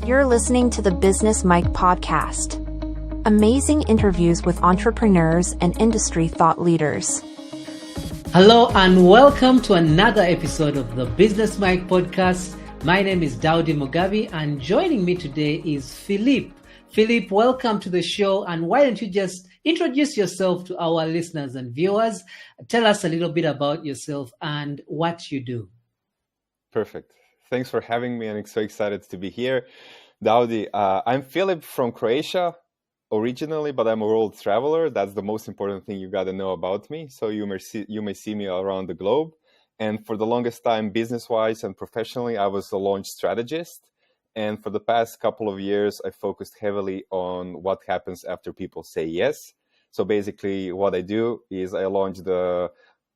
You're listening to the Business Mike podcast. Amazing interviews with entrepreneurs and industry thought leaders. Hello and welcome to another episode of the Business Mike podcast. My name is Daudi Mugabi and joining me today is Filip. Filip, welcome to the show, and why don't you just introduce yourself to our listeners and viewers? Tell us a little bit about yourself and what you do. Perfect. Thanks for having me. I'm so excited to be here. Daudi, I'm Filip from Croatia originally, but I'm a world traveler. That's the most important thing you got to know about me. So you may see me around the globe. And for the longest time, business-wise and professionally, I was a launch strategist. And for the past couple of years, I focused heavily on what happens after people say yes. So basically what I do is I launch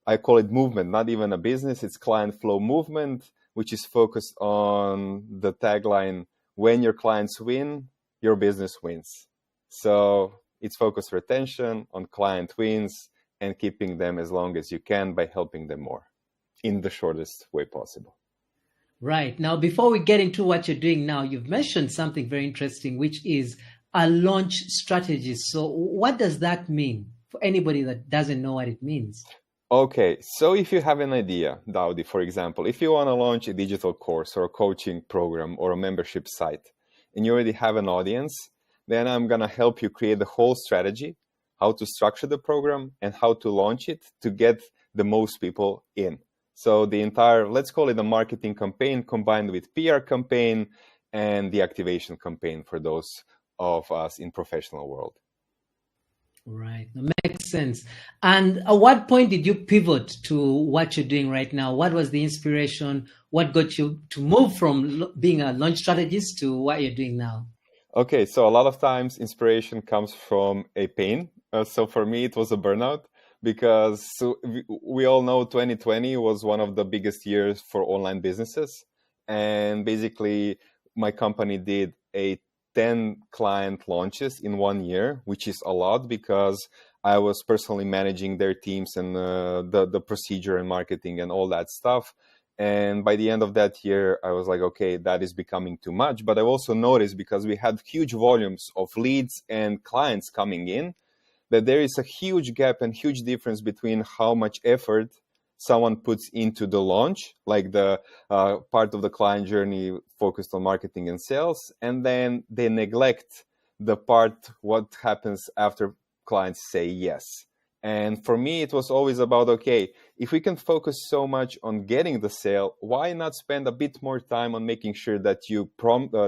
I call it movement, not even a business, it's client flow movement, which is focused on the tagline, when your clients win, your business wins. So it's focused retention on client wins and keeping them as long as you can by helping them more in the shortest way possible. Right. Now, before we get into what you're doing now, you've mentioned something very interesting, which is a launch strategist. So what does that mean for anybody that doesn't know what it means? Okay, so if you have an idea, Daudi, for example, if you want to launch a digital course or a coaching program or a membership site, and you already have an audience, then I'm going to help you create the whole strategy, how to structure the program and how to launch it to get the most people in. So the entire, let's call it a marketing campaign combined with PR campaign and the activation campaign for those of us in professional world. Right. That makes sense. And at what point did you pivot to what you're doing right now? What was the inspiration? What got you to move from being a launch strategist to what you're doing now? Okay, so a lot of times inspiration comes from a pain. So for me, it was a burnout. Because we all know 2020 was one of the biggest years for online businesses. And basically, my company did 10 client launches in 1 year, which is a lot because I was personally managing their teams and the procedure and marketing and all that stuff. And by the end of that year, I was like, okay, that is becoming too much. But I also noticed, because we had huge volumes of leads and clients coming in, that there is a huge gap and huge difference between how much effort someone puts into the launch, like the part of the client journey focused on marketing and sales, and then they neglect the part what happens after clients say yes. And for me, it was always about, okay, if we can focus so much on getting the sale, why not spend a bit more time on making sure that you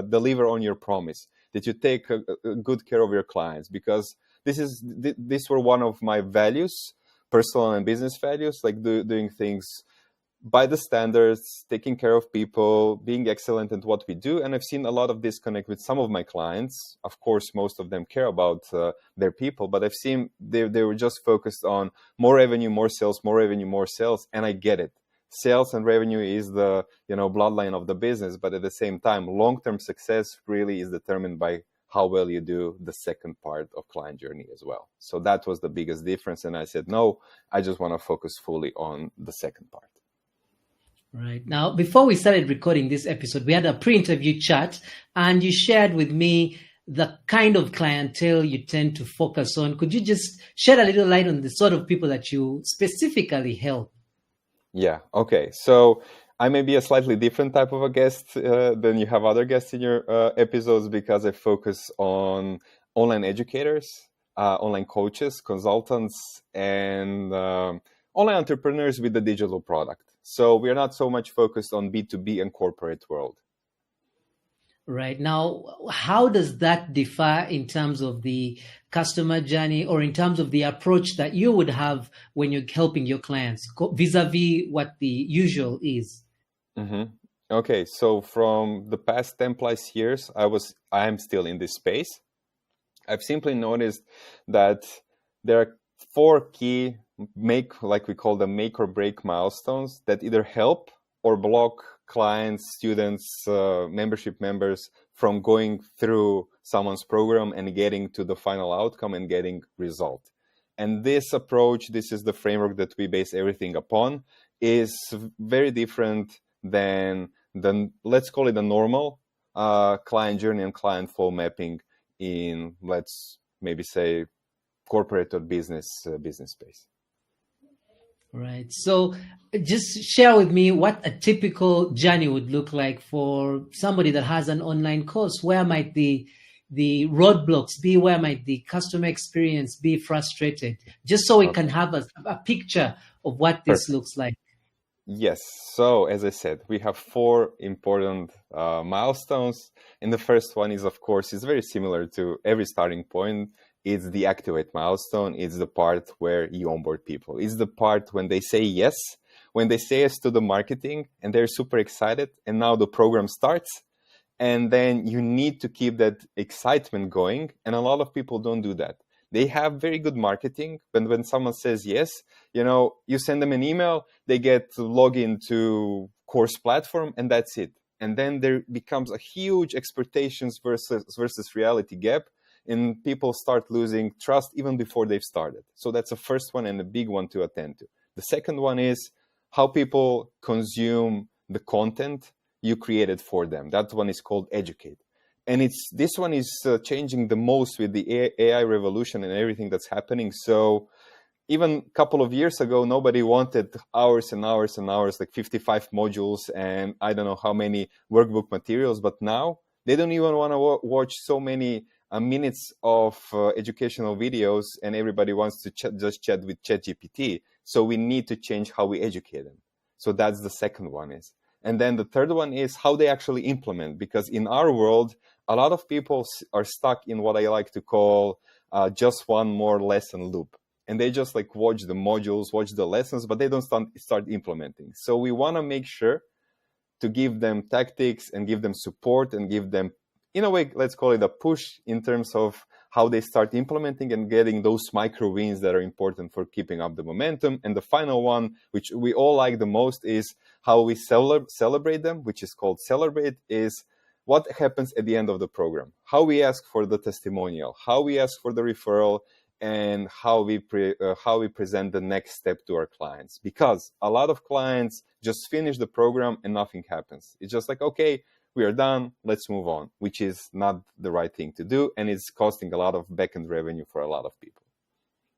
deliver on your promise, that you take a good care of your clients? Because these were one of my values, personal and business values, like doing things by the standards, taking care of people, being excellent at what we do. And I've seen a lot of disconnect with some of my clients. Of course, most of them care about their people, but I've seen they were just focused on more revenue, more sales, more revenue, more sales. And I get it. Sales and revenue is the bloodline of the business. But at the same time, long-term success really is determined by how well you do the second part of client journey as well. So that was the biggest difference. And I said, no, I just want to focus fully on the second part. Right. Now, before we started recording this episode, we had a pre-interview chat and you shared with me the kind of clientele you tend to focus on. Could you just shed a little light on the sort of people that you specifically help? Yeah. Okay. So I may be a slightly different type of a guest than you have other guests in your episodes, because I focus on online educators, online coaches, consultants, and online entrepreneurs with the digital product. So we are not so much focused on B2B and corporate world. Right. Now, how does that differ in terms of the customer journey or in terms of the approach that you would have when you're helping your clients vis-a-vis what the usual is? Mm-hmm. Okay, so from the past 10 plus years, I am still in this space. I've simply noticed that there are 4 key like we call them make or break milestones that either help or block clients, students, membership members from going through someone's program and getting to the final outcome and getting result. And this approach, this is the framework that we base everything upon, is very different than let's call it a normal client journey and client flow mapping in, let's maybe say, corporate or business space. Right. So just share with me what a typical journey would look like for somebody that has an online course. Where might the roadblocks be? Where might the customer experience be frustrated? Just so we can have a picture of what this looks like. Yes. So as I said, we have 4 important milestones. And the first one is, of course, is very similar to every starting point. It's the activate milestone. It's the part where you onboard people. It's the part when they say yes, when they say yes to the marketing and they're super excited. And now the program starts. And then you need to keep that excitement going. And a lot of people don't do that. They have very good marketing, but when someone says yes, you send them an email, they get to log into course platform, and that's it. And then there becomes a huge expectations versus reality gap, and people start losing trust even before they've started. So that's the first one and a big one to attend to. The second one is how people consume the content you created for them. That one is called educate. And this one is changing the most with the AI revolution and everything that's happening. So even a couple of years ago, nobody wanted hours and hours and hours, like 55 modules and I don't know how many workbook materials. But now they don't even want to watch so many minutes of educational videos, and everybody wants to just chat with ChatGPT. So we need to change how we educate them. So that's the second one is. And then the third one is how they actually implement, because in our world, a lot of people are stuck in what I like to call just one more lesson loop. And they just like watch the modules, watch the lessons, but they don't start implementing. So we want to make sure to give them tactics and give them support and give them, in a way, let's call it a push in terms of how they start implementing and getting those micro wins that are important for keeping up the momentum. And the final one, which we all like the most, is how we celebrate them, which is called celebrate, is what happens at the end of the program, how we ask for the testimonial, how we ask for the referral, and how we present the next step to our clients. Because a lot of clients just finish the program and nothing happens. It's just like, okay, we are done, let's move on, which is not the right thing to do. And it's costing a lot of back-end revenue for a lot of people.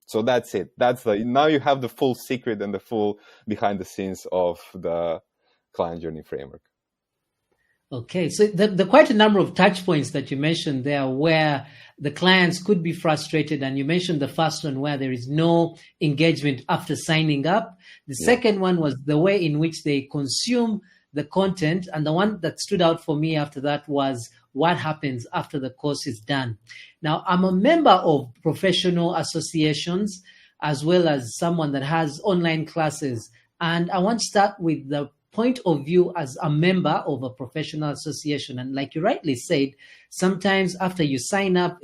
So that's it. Now you have the full secret and the full behind the scenes of the client journey framework. Okay, so the quite a number of touch points that you mentioned there where the clients could be frustrated, and you mentioned the first one where there is no engagement after signing up. The second one was the way in which they consume the content, and the one that stood out for me after that was what happens after the course is done. Now, I'm a member of professional associations as well as someone that has online classes, and I want to start with the point of view as a member of a professional association. And like you rightly said, sometimes after you sign up,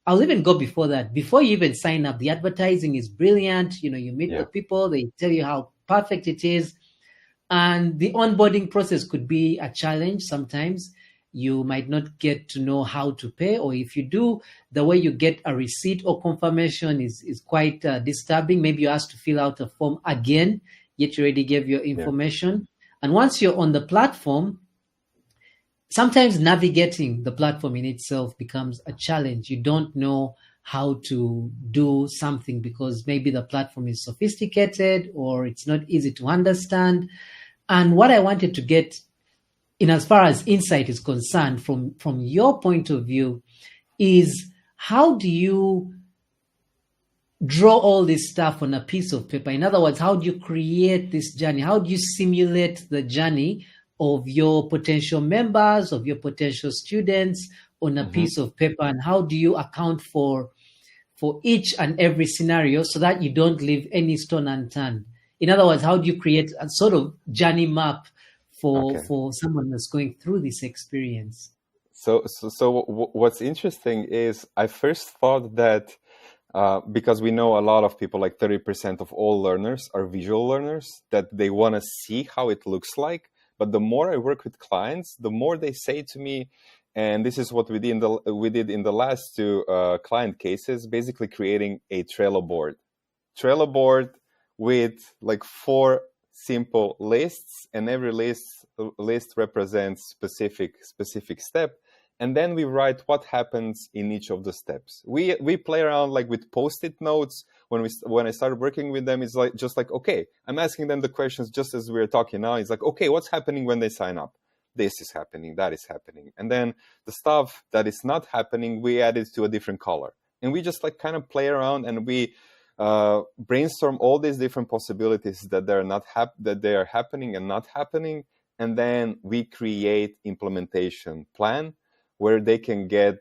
I'll even go before that. Before you even sign up, the advertising is brilliant. You meet the people, they tell you how perfect it is. And the onboarding process could be a challenge. Sometimes you might not get to know how to pay, or if you do, the way you get a receipt or confirmation is quite disturbing. Maybe you're asked to fill out a form again, yet you already gave your information. And once you're on the platform, sometimes navigating the platform in itself becomes a challenge. You don't know how to do something because maybe the platform is sophisticated or it's not easy to understand. And what I wanted to get in as far as insight is concerned from your point of view is, how do you draw all this stuff on a piece of paper? In other words, how do you create this journey? How do you simulate the journey of your potential members, of your potential students on a piece of paper? And how do you account for each and every scenario so that you don't leave any stone unturned? In other words, how do you create a sort of journey map for someone that's going through this experience? So what's interesting is I first thought that because we know a lot of people, like 30% of all learners are visual learners, that they want to see how it looks like. But the more I work with clients, the more they say to me, and this is what we did in the last 2 client cases, basically creating a Trello board with like 4 simple lists, and every list represents specific step. And then we write what happens in each of the steps. We play around like with post-it notes. When I started working with them, it's like just like, okay, I'm asking them the questions just as we're talking now. It's like, okay, what's happening when they sign up? This is happening, that is happening. And then the stuff that is not happening, we add it to a different color. And we just like kind of play around, and we brainstorm all these different possibilities that they are happening and not happening. And then we create implementation plan where they can get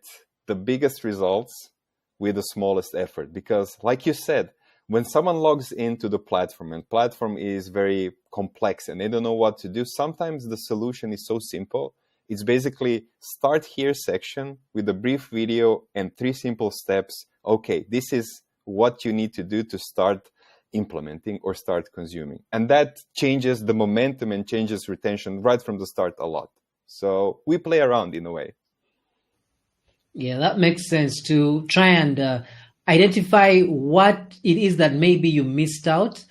the biggest results with the smallest effort. Because like you said, when someone logs into the platform, and platform is very complex and they don't know what to do, sometimes the solution is so simple. It's basically start here section with a brief video and 3 simple steps. Okay, this is what you need to do to start implementing or start consuming. And that changes the momentum and changes retention right from the start a lot. So we play around in a way. Yeah, that makes sense, to try and identify what it is that maybe you missed out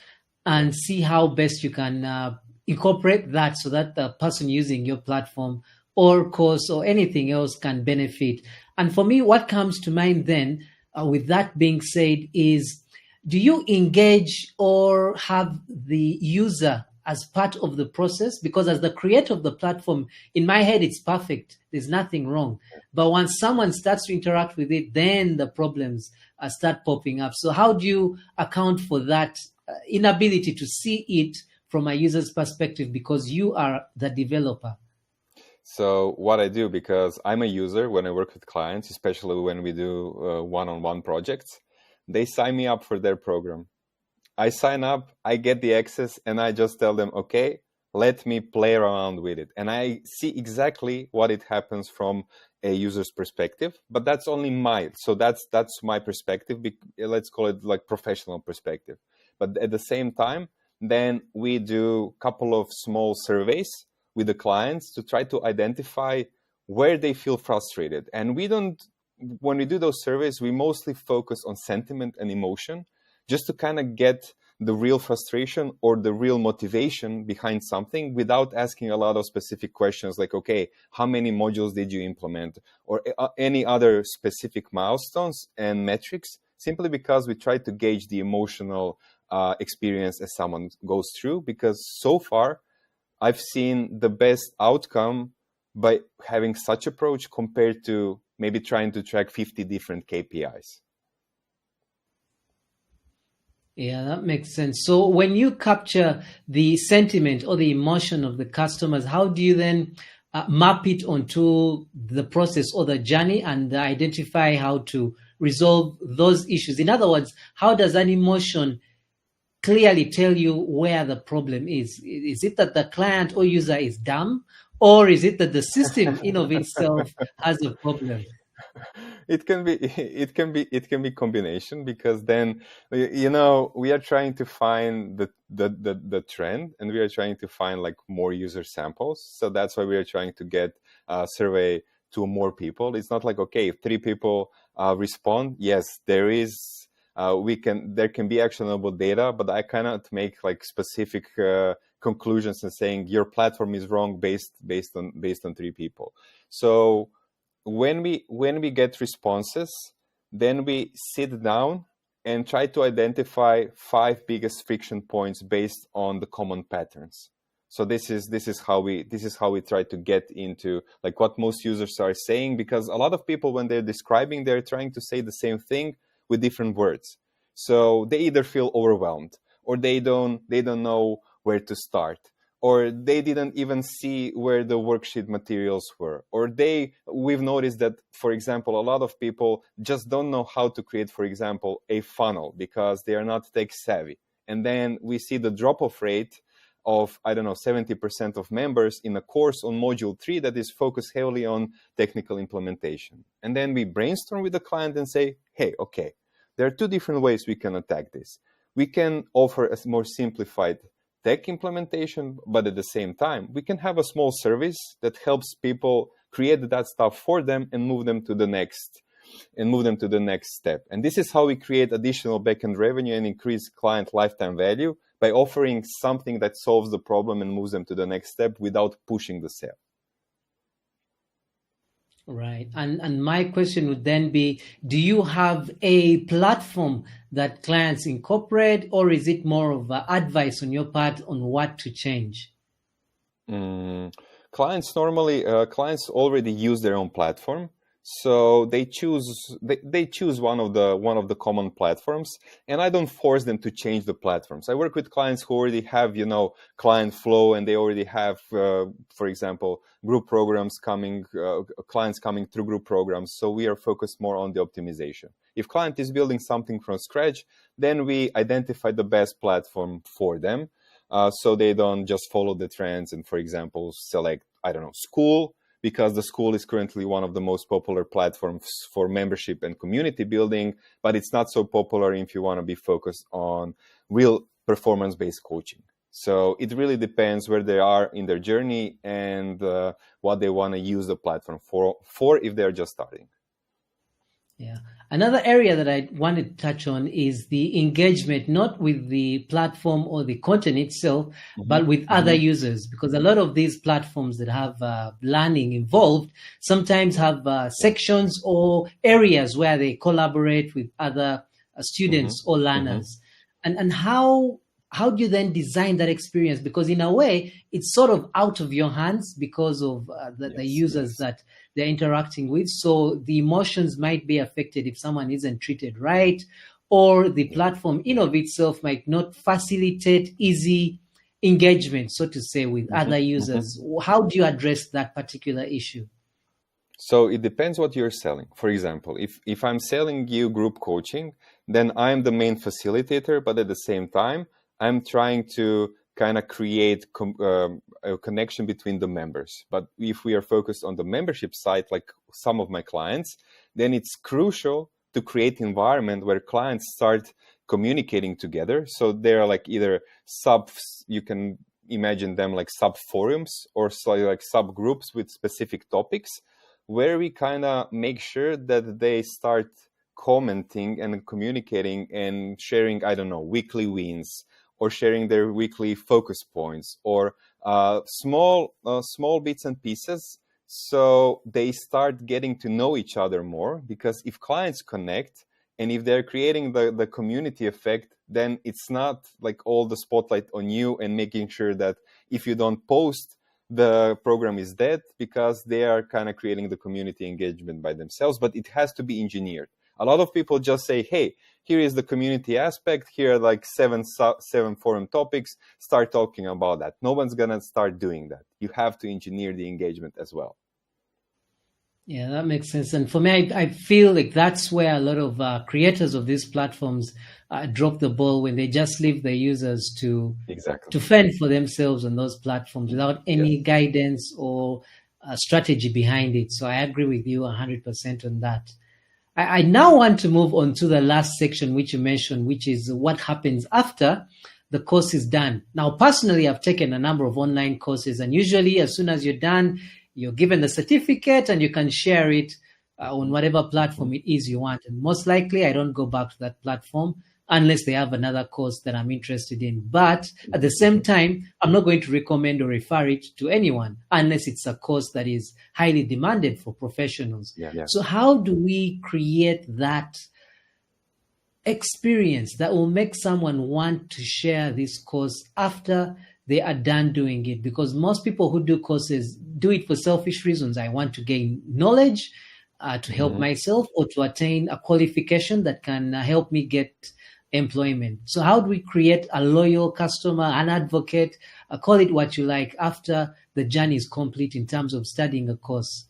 and see how best you can incorporate that so that the person using your platform or course or anything else can benefit. And for me, what comes to mind then, with that being said, is do you engage or have the user as part of the process? Because as the creator of the platform, in my head, it's perfect. There's nothing wrong. But once someone starts to interact with it, then the problems start popping up. So how do you account for that inability to see it from a user's perspective because you are the developer? So what I do, because I'm a user when I work with clients, especially when we do one-on-one projects, they sign me up for their program. I sign up, I get the access, and I just tell them, okay, let me play around with it. And I see exactly what it happens from a user's perspective, but that's only so that's my perspective. Let's call it like professional perspective. But at the same time, then we do a couple of small surveys with the clients to try to identify where they feel frustrated. And when we do those surveys, we mostly focus on sentiment and emotion, just to kind of get the real frustration or the real motivation behind something without asking a lot of specific questions like, okay, how many modules did you implement, or any other specific milestones and metrics, simply because we try to gauge the emotional experience as someone goes through. Because so far, I've seen the best outcome by having such approach compared to maybe trying to track 50 different KPIs. Yeah, that makes sense. So when you capture the sentiment or the emotion of the customers, how do you then map it onto the process or the journey and identify how to resolve those issues? In other words, how does an emotion clearly tell you where the problem is? Is it that the client or user is dumb, or is it that the system in of itself has a problem? It can be combination, because then we are trying to find the trend, and we are trying to find like more user samples. So that's why we are trying to get a survey to more people. It's not like, okay, if 3 people respond, yes, there can be actionable data, but I cannot make like specific conclusions and saying your platform is wrong based on 3 people. So when we get responses, then we sit down and try to identify 5 biggest friction points based on the common patterns. So this is how we try to get into like what most users are saying, because a lot of people, when they're describing, they're trying to say the same thing with different words. So they either feel overwhelmed, or they don't know where to start, or they didn't even see where the worksheet materials were, or we've noticed that, for example, a lot of people just don't know how to create, for example, a funnel because they are not tech savvy. And then we see the drop-off rate of, 70% of members in a course on module 3 that is focused heavily on technical implementation. And then we brainstorm with the client and say, hey, okay, there are 2 different ways we can attack this. We can offer a more simplified tech implementation, but at the same time, we can have a small service that helps people create that stuff for them and move them to the next step. And this is how we create additional backend revenue and increase client lifetime value by offering something that solves the problem and moves them to the next step without pushing the sale. Right. And my question would then be, do you have a platform that clients incorporate, or is it more of advice on your part on what to change? Clients already use their own platform. So they choose one of the common platforms, and I don't force them to change the platforms. I work with clients who already have client flow, and they already have, for example, group programs coming, clients coming through group programs. So we are focused more on the optimization. If client is building something from scratch, then we identify the best platform for them, so they don't just follow the trends and, for example, select, I don't know, school, because the school is currently one of the most popular platforms for membership and community building, but it's not so popular if you want to be focused on real performance-based coaching. So it really depends where they are in their journey and what they want to use the platform for if they're just starting. Yeah. Another area that I wanted to touch on is the engagement, not with the platform or the content itself, but with other users, because a lot of these platforms that have learning involved sometimes have sections or areas where they collaborate with other students or learners. And how do you then design that experience? Because in a way, it's sort of out of your hands because of the users that they're interacting with. So the emotions might be affected if someone isn't treated right, or the platform in of itself might not facilitate easy engagement, so to say, with other users. How do you address that particular issue? So it depends what you're selling. For example, if I'm selling you group coaching, then I'm the main facilitator, but at the same time, I'm trying to kind of create a connection between the members. But if we are focused on the membership side, like some of my clients, then it's crucial to create an environment where clients start communicating together. So they're like either you can imagine them like sub forums or like subgroups with specific topics, where we kind of make sure that they start commenting and communicating and sharing, I don't know, weekly wins, or sharing their weekly focus points, or small bits and pieces, so they start getting to know each other more. Because if clients connect and if they're creating the community effect, then it's not like all the spotlight on you and making sure that if you don't post, the program is dead, because they are kind of creating the community engagement by themselves. But it has to be engineered. A lot of people just say, hey, here is the community aspect. Here are like seven forum topics. Start talking about that. No one's going to start doing that. You have to engineer the engagement as well. Yeah, that makes sense. And for me, I feel like that's where a lot of creators of these platforms drop the ball, when they just leave their users to fend for themselves on those platforms without any guidance or strategy behind it. So I agree with you 100% on that. I now want to move on to the last section, which you mentioned, which is what happens after the course is done. Now, personally, I've taken a number of online courses, and usually as soon as you're done, you're given the certificate and you can share it on whatever platform it is you want. And most likely, I don't go back to that platform unless they have another course that I'm interested in. But at the same time, I'm not going to recommend or refer it to anyone unless it's a course that is highly demanded for professionals. So how do we create that experience that will make someone want to share this course after they are done doing it? Because most people who do courses do it for selfish reasons. I want to gain knowledge to help myself, or to attain a qualification that can help me get employment. So how do we create a loyal customer, an advocate, call it what you like, after the journey is complete in terms of studying a course?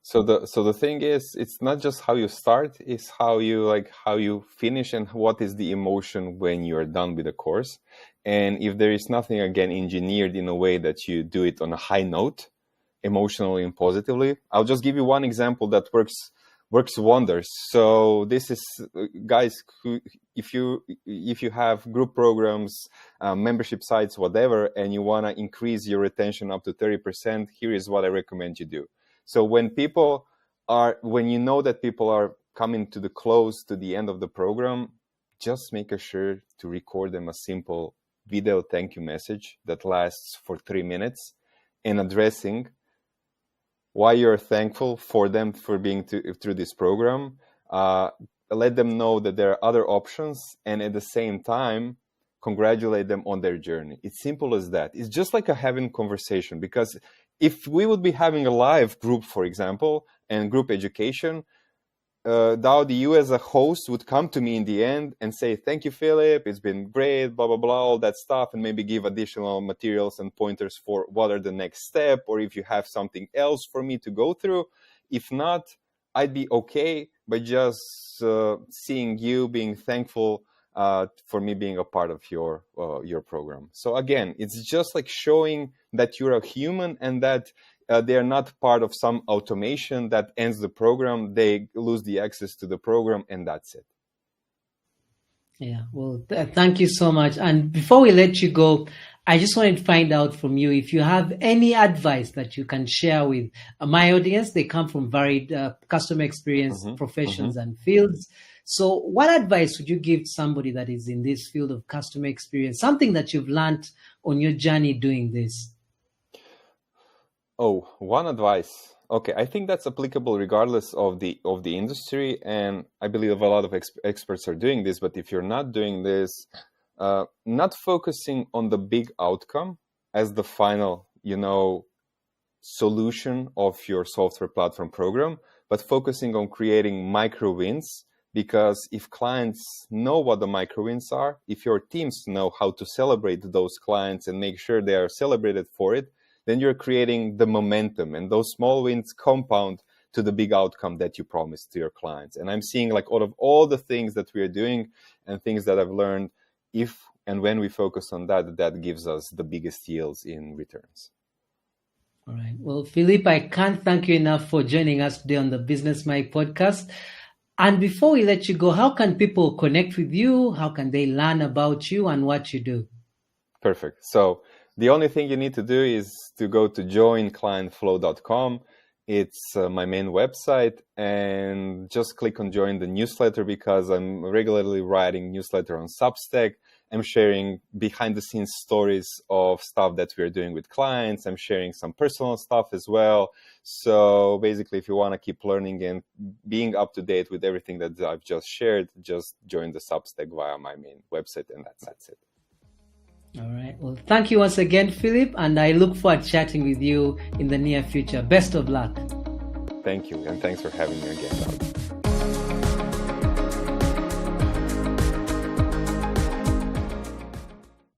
So the thing is, it's not just how you start, it's how you finish, and what is the emotion when you're done with the course. And if there is nothing, again, engineered in a way that you do it on a high note, emotionally and positively. I'll just give you one example that works wonders. So this is, guys, if you have group programs, membership sites, whatever, and you want to increase your retention up to 30%, here is what I recommend you do. So when you know that people are coming to the end of the program, just make sure to record them a simple video thank you message that lasts for 3 minutes and addressing why you're thankful for them for being through this program. Let them know that there are other options, and at the same time, congratulate them on their journey. It's simple as that. It's just like having conversation, because if we would be having a live group, for example, and group education, Daudi, you as a host would come to me in the end and say, thank you, Filip, it's been great, blah, blah, blah, all that stuff, and maybe give additional materials and pointers for what are the next step, or if you have something else for me to go through. If not, I'd be okay by just seeing you, being thankful for me being a part of your program. So again, it's just like showing that you're a human and that they are not part of some automation that ends the program. They lose the access to the program, and that's it. Yeah, well, thank you so much. And before we let you go, I just wanted to find out from you if you have any advice that you can share with my audience. They come from varied customer experience professions and fields. So what advice would you give somebody that is in this field of customer experience, something that you've learned on your journey doing this? Oh, one advice. Okay, I think that's applicable regardless of the industry, and I believe a lot of experts are doing this. But if you're not doing this, not focusing on the big outcome as the final, solution of your software platform program, but focusing on creating micro wins. Because if clients know what the micro wins are, if your teams know how to celebrate those clients and make sure they are celebrated for it, then you're creating the momentum, and those small wins compound to the big outcome that you promised to your clients. And I'm seeing, like, out of all the things that we are doing and things that I've learned, if and when we focus on that, that gives us the biggest yields in returns. All right. Well, Filip, I can't thank you enough for joining us today on the Business Mike podcast. And before we let you go, how can people connect with you? How can they learn about you and what you do? Perfect. So the only thing you need to do is to go to joinclientflow.com. It's my main website, and just click on join the newsletter, because I'm regularly writing newsletter on Substack. I'm sharing behind the scenes stories of stuff that we're doing with clients. I'm sharing some personal stuff as well. So basically, if you want to keep learning and being up to date with everything that I've just shared, just join the Substack via my main website, and that's it. All right. Well, thank you once again, Filip, and I look forward to chatting with you in the near future. Best of luck. Thank you, and thanks for having me again, Daud.